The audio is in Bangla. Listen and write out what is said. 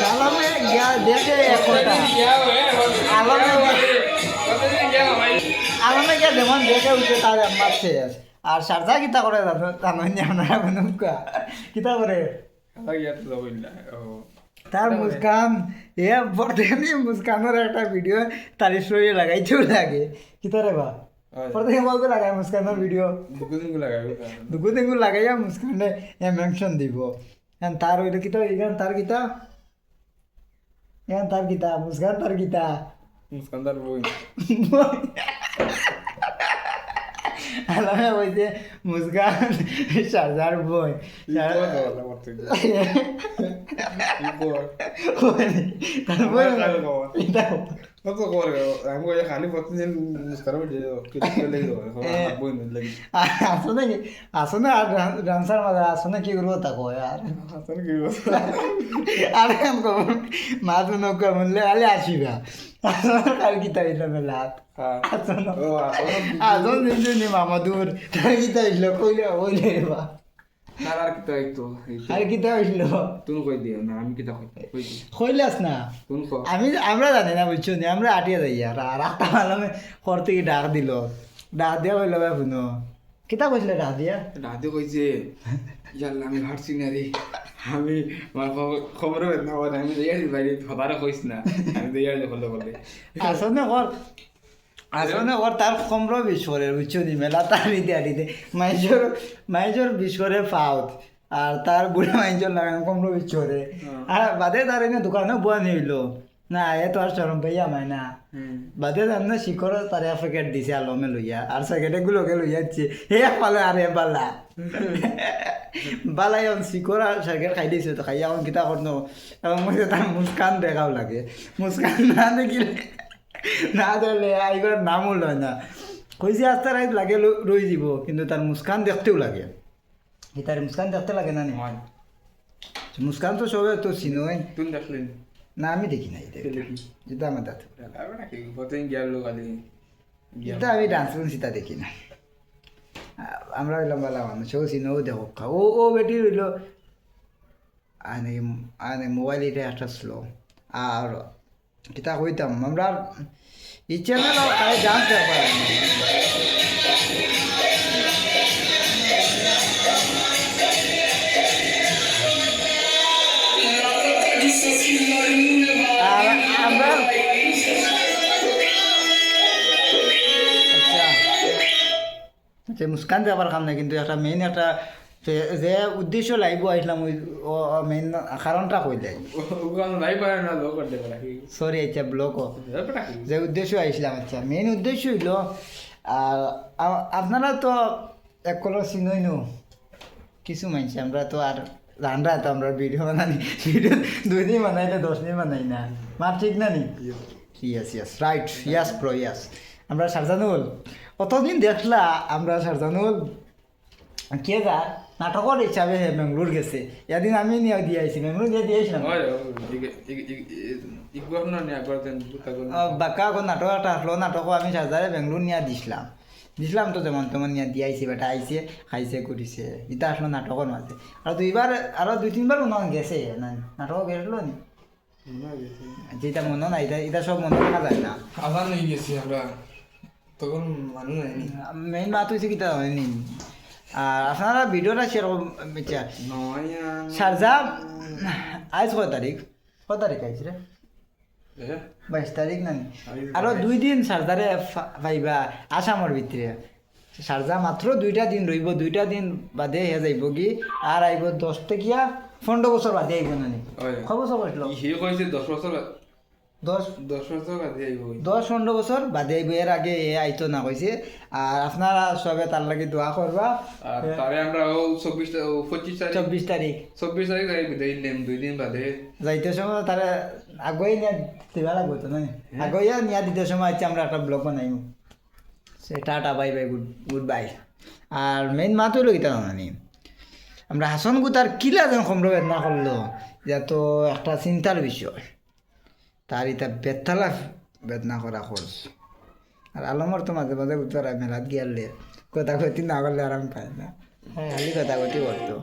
আলমে গিয়া দেখে একটা আলমে গিয়া যেমন দেখে উঠে তার আমার শেষ আর সারজা কিতা করে জানেন আপনারা কোনো কিতা করে তার মুস্কান এ বর্তমানে মুস্কানের একটা ভিডিও তার স্টোরি লাগাইতেও লাগে কিতা রে বা প্রথমে বলতে লাগাই মুস্কানের ভিডিও দুগু দিনগু লাগাইয়া মুস্কানে মেনশন দিব তার ওইটা কিতা ইগান তার কিতা তার কিতা মুস্কান তার কিতা মুস্কান তার বই আলামে বলছে মুস্কান সারজার বই তার বই আসনে আর ডান্সার মাঝে আসনে কি করবো তা কয় আর আর কেন কব মাছ নৌকা মূল্যে আলে আসিবা আর কিতা হইল মেলা আসন দিনটো নি মামাদুর তার কিতা হইল কইলে বইলে বা আর কিতা হইতো আর কিতা হইল তুমি কই দিও না আমি কিতা কই কইলাস না আমরা জানি না বুঝছো নি আমরা আটিয়া যাই আর রাস্তা মালামে করতে কি ডাক দিল ডাক দিয়া বলল ভাই শুনো কিতা কইছিলে ডাক দিয়া কইছে ইয়াল্লা আমি হারছি না রে আমি খবর না আমি দেয়ার বাইরে খবর কইছ না আমি দেয়ার বলতে বলতে আসলে কর আসলে ওর তার কমর বিশ্বরের বুঝছো নি মেলা তার দিতে মাইজোর বিশ্বরের ফাউত আর তার বুড়া মাইজোর লাগানো কমর বিশ্বরে আর বাদে তার এনে দোকানে বুয়া নিল না এ তো আর চরম ভাইয়া মাই না বাদে তার না শিখর তার প্যাকেট দিছে আলমে লইয়া আর প্যাকেটে গুলোকে লইয়াচ্ছে হে পালে আরে পালা বালাই শিখর আর প্যাকেট খাই দিছে তো খাইয়া এখন কিতা করনো এবং মধ্যে তার মুস্কান দেখাও লাগে মুস্কান না দেখিলে না ধরলে এইবার নামও লয় না কইছে আস্তে রাইত লাগে রই যাব কিন্তু তার মুস্কান দেখতেও লাগে তার মুস্কান দেখতে লাগে না মুস্কান তো সবে তো চিনোই তুমি দেখলেন না আমি দেখি নাই যেটা আমার দাঁত যেটা আমি ডান্স সেটা দেখি না আমরা হইলাম বালা মানুষ সেও চিনো দেখো ও ও বেটি রইল আনে মোবাইল এটা একটা স্লো আর কিতা কইতাম আমরা এই চ্যানেল ডান্স দেখবার আমরা আচ্ছা মুস্কান যাবার কাম নাই কিন্তু একটা মেইন একটা যে উদ্দেশ্য লাইব আসলাম ওই মেইন কারণটা কই দেয় সরি আচ্ছা ব্লক যে উদ্দেশ্য আসলাম আচ্ছা মেইন উদ্দেশ্য হইল আপনারা তো এক কলর চিনই নো কিছু মানছি আমরা তো আর রান্না তো আমরা ভিডিও বানানি ভিডিও 2 দিন বানাইলে 10 দিন বানাই না মার ঠিক না নি ইয়েস রাইট ইয়াস ব্রো ইয়াস আমরা সারজানুল অতদিন দেখলা আমরা সারজানুল কে যা নাটকের হিসাবে বেঙ্গলোর গেছে এদিন আমি নিয়ে দিয়ে আইছি বেঙ্গলোর দিয়ে দিয়েছিলাম বাঁকা এখন নাটক একটা আসলো নাটকও আমি সারজারে বেঙ্গলোর নিয়ে দিছিলাম তো যেমন তেমন নিয়ে দিয়ে আইসি বেটা আইসে খাইছে করিছে এটা আসলো নাটকের মাঝে আর দুইবার আরো 2-3বার মনে গেছে না নাটক গেছিল নি যেটা মনে নাই এটা সব মনে রাখা যায় না আবার নিয়ে গেছি আমরা তখন মানুষ মেইন মাত হয়েছে কিতা হয়নি আর আপনারা ভিডিওটা সেরকম সারজা আজ কয় তারিখ আইছে রে 22 তারিখ না আরো 2 দিন সারজারে পাইবা আসামর ভিতরে সারজা মাত্র 2টা দিন রইব 2টা দিন বাদে হে যাইব কি আর আইব 10 টকিয়া 15 বছর বাদে আইব না নি কয় বছর বসলো হে কইছে 10 বছর 10 বছর বাদে আইব 10-15 বছর বাদে আইব এর আগে এ আইতো না কইছে আর আপনারা সবে তার লাগি দোয়া করবা আর তারে আমরা 24 তারিখ যাইব দিলাম 2 দিন বাদে যাইতে সময় তারে আগুয়াই নিয়ে দিবা লাগবে তো না আগুয়াই নিয়ে দিতে সময় আচ্ছা আমরা একটা ব্লগ বানাইব সে ta-ta bye bye goodbye. আর মেইন মাতো লইতাম মানে আমরা হাসন গুতার কিলা যেন কমর বেদনা করলো এটা তো একটা চিন্তার বিষয়। তার এটা বেতালা বেদনা করা খরচ। আর আলমর তো মাঝে মাঝে উত্তর মেলাত গিয়ালে কথা কইতে না করলে আরাম পায় না, খালি কথা কইতে করতো।